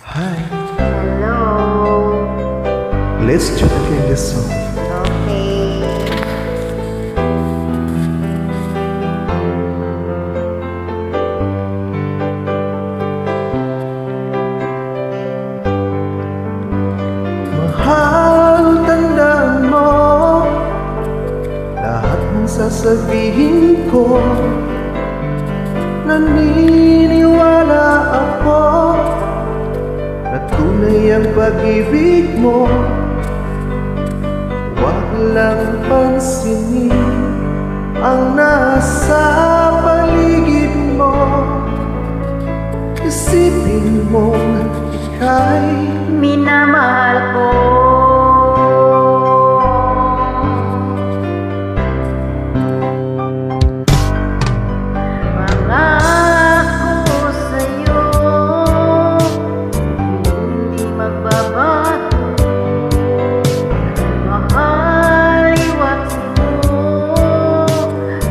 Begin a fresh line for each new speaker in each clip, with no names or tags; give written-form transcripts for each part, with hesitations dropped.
Hi.
Hello.
Let's try again this song.
Okay.
Mahal, tandaan mo lahat ng sasabihin ko. Naniniwala ako na tunay ang pag-ibig mo. Huwag lang pansinin ang nasa paligid mo. Isipin mo ika'y
Minamahal ko. Pangako sa'yo, hindi magbabago. Mahal, iwasin mo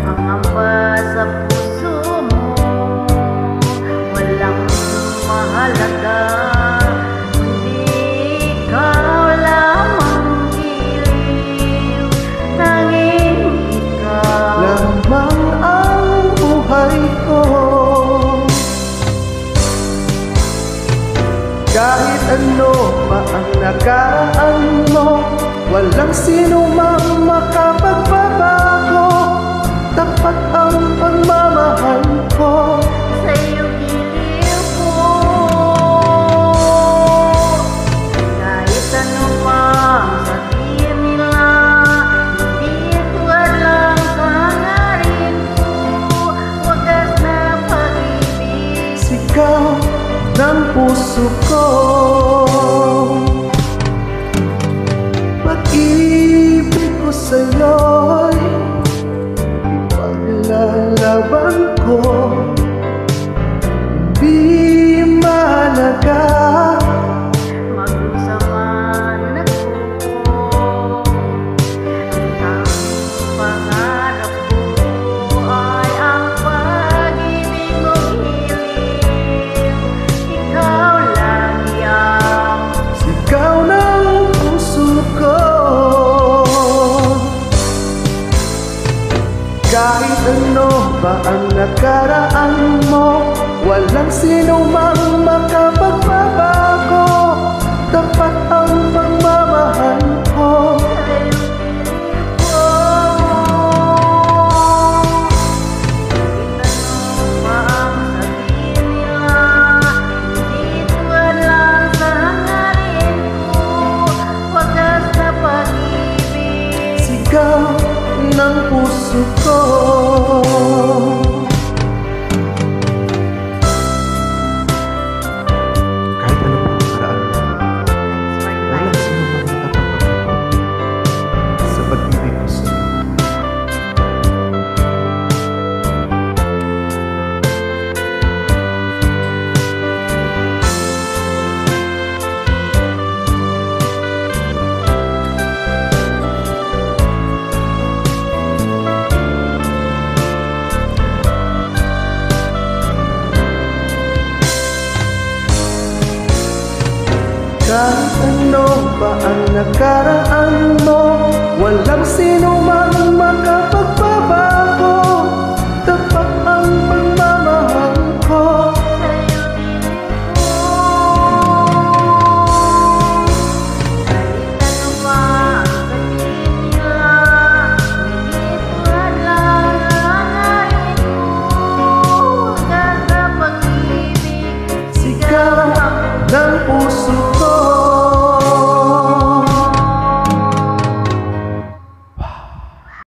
ang hamba sa puso mo. Walang mahalaga,
kahit ano pa ang nakaraan mo, walang sino mang makapagbabago. Tapat ang pagmamahal ko
sa iyong giliw ko. Kahit ano mang sabihin nila, hindi tuwad lang sa hangarin ko. Wagas na pag-ibig,
sigaw ng puso ko. Pag-ibig ko sa'yo'y ipaglalaban ko. Hindi mahalaga
mag-usa man ako. Ang pangarap ko ay ang pag-ibig mong hiling. Ikaw lang yan,
sigaw ng puso ko. Kahit ano ba ang nakaraan mo, walang sino mang makapagbabago. Tapat ang pagmamahal ko. Sigaw ng puso ko. Kahit ano pa ang nakaraan mo, walang sino mang makapagbabago sa pag-ibig ko sa'yo. Kahit ano pa ang nakaraan mo, walang sino mang makapagbabago.